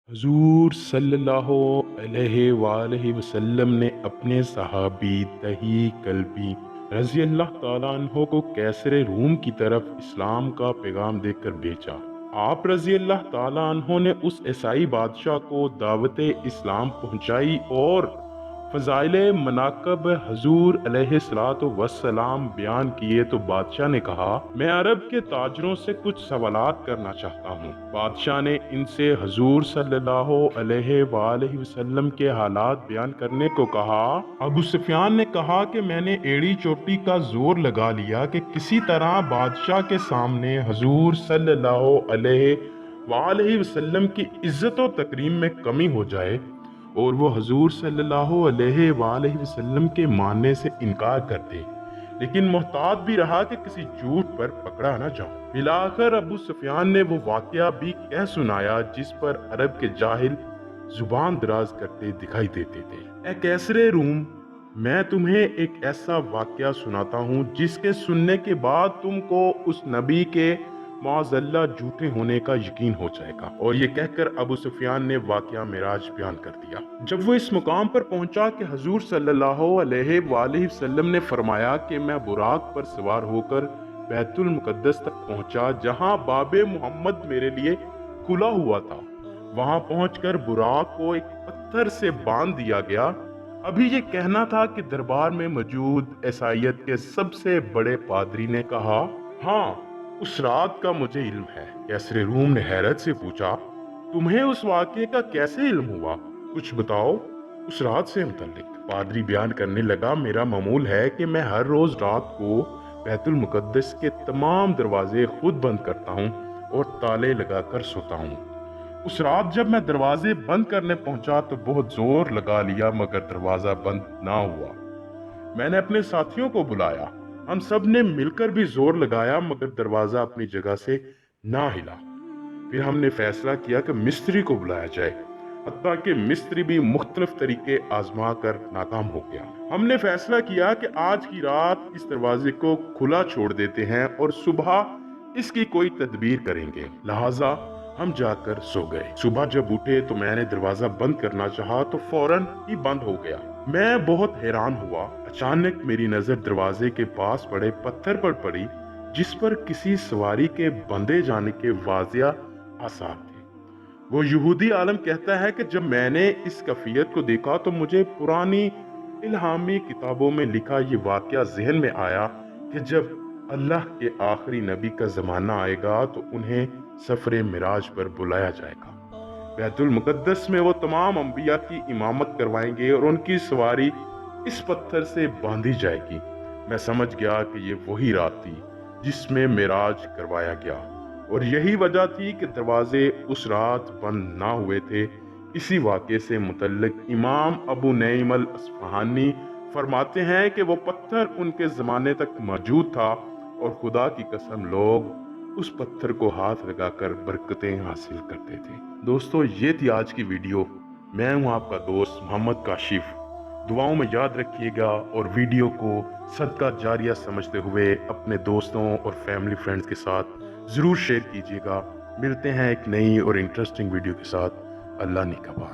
حضور صلی اللہ علیہ وآلہ وسلم نے اپنے صحابی تہی کلبی رضی اللہ تعالیٰ عنہ کو کیسر روم کی طرف اسلام کا پیغام دے کر بھیجا۔ آپ رضی اللہ تعالیٰ عنہ نے اس عیسائی بادشاہ کو دعوت اسلام پہنچائی اور فضائل مناقب حضور علیہ الصلوۃ والسلام بیان کیے تو بادشاہ نے کہا، میں عرب کے تاجروں سے کچھ سوالات کرنا چاہتا ہوں۔ بادشاہ نے ان سے حضور صلی اللہ علیہ وآلہ وسلم کے حالات بیان کرنے کو کہا۔ ابو سفیان نے کہا کہ میں نے ایڑی چوٹی کا زور لگا لیا کہ کسی طرح بادشاہ کے سامنے حضور صلی اللہ علیہ وآلہ وسلم کی عزت و تکریم میں کمی ہو جائے اور وہ حضور صلی اللہ علیہ وآلہ وسلم کے ماننے سے انکار کر دے، لیکن محتاط بھی رہا کہ کسی جھوٹ پر پکڑا نہ جاؤں۔ بالآخر ابو سفیان نے وہ واقعہ بھی کہہ سنایا جس پر عرب کے جاہل زبان دراز کرتے دکھائی دیتے تھے۔ اے کیسر روم، میں تمہیں ایک ایسا واقعہ سناتا ہوں جس کے سننے کے بعد تم کو اس نبی کے معاذ اللہ جھوٹے ہونے کا یقین ہو جائے گا۔ اور یہ کہہ کر ابو سفیان نے واقعہ معراج بیان کر دیا۔ جب وہ اس مقام پر پہنچا کہ حضور صلی اللہ علیہ وآلہ وسلم نے فرمایا کہ میں براق پر سوار ہو کر بیت المقدس تک پہنچا جہاں باب محمد میرے لیے کھلا ہوا تھا۔ وہاں پہنچ کر براق کو ایک پتھر سے باندھ دیا گیا۔ ابھی یہ کہنا تھا کہ دربار میں موجود عیسائیت کے سب سے بڑے پادری نے کہا، ہاں، اس رات کا مجھے علم ہے۔ کیسر روم نے حیرت سے پوچھا، تمہیں اس واقعے کا کیسے علم ہوا؟ کچھ بتاؤ اس رات سے متعلق۔ پادری بیان کرنے لگا، میرا معمول ہے کہ میں ہر روز رات کو بیت المقدس کے تمام دروازے خود بند کرتا ہوں اور تالے لگا کر سوتا ہوں۔ اس رات جب میں دروازے بند کرنے پہنچا تو بہت زور لگا لیا مگر دروازہ بند نہ ہوا۔ میں نے اپنے ساتھیوں کو بلایا، ہم سب نے مل کر بھی زور لگایا مگر دروازہ اپنی جگہ سے نہ ہلا۔ پھر ہم نے فیصلہ کیا کہ مستری کو بلایا جائے، حتیٰ کہ مستری بھی مختلف طریقے آزما کر ناکام ہو گیا۔ ہم نے فیصلہ کیا کہ آج کی رات اس دروازے کو کھلا چھوڑ دیتے ہیں اور صبح اس کی کوئی تدبیر کریں گے، لہٰذا ہم جا کر سو گئے۔ صبح جب اٹھے تو میں نے دروازہ بند کرنا چاہا تو فوراً ہی بند ہو گیا۔ میں بہت حیران ہوا۔ اچانک میری نظر دروازے کے پاس پڑے پتھر پر پڑی جس پر کسی سواری کے بندھے جانے کے واضح آثار تھے۔ وہ یہودی عالم کہتا ہے کہ جب میں نے اس کیفیت کو دیکھا تو مجھے پرانی الہامی کتابوں میں لکھا یہ واقعہ ذہن میں آیا کہ جب اللہ کے آخری نبی کا زمانہ آئے گا تو انہیں سفر معراج پر بلایا جائے گا۔ بیت المقدس میں وہ تمام انبیاء کی امامت کروائیں گے اور ان کی سواری اس پتھر سے باندھی جائے گی۔ میں سمجھ گیا کہ یہ وہی رات تھی جس میں معراج کروایا گیا اور یہی وجہ تھی کہ دروازے اس رات بند نہ ہوئے تھے۔ اسی واقعے سے متعلق امام ابو نعیم الاصفہانی فرماتے ہیں کہ وہ پتھر ان کے زمانے تک موجود تھا اور خدا کی قسم لوگ اس پتھر کو ہاتھ لگا کر برکتیں حاصل کرتے تھے۔ دوستو، یہ تھی آج کی ویڈیو۔ میں ہوں آپ کا دوست محمد کاشف۔ دعاؤں میں یاد رکھیے گا اور ویڈیو کو صدقہ جاریہ سمجھتے ہوئے اپنے دوستوں اور فیملی فرینڈز کے ساتھ ضرور شیئر کیجیے گا۔ ملتے ہیں ایک نئی اور انٹرسٹنگ ویڈیو کے ساتھ۔ اللہ نگہبان۔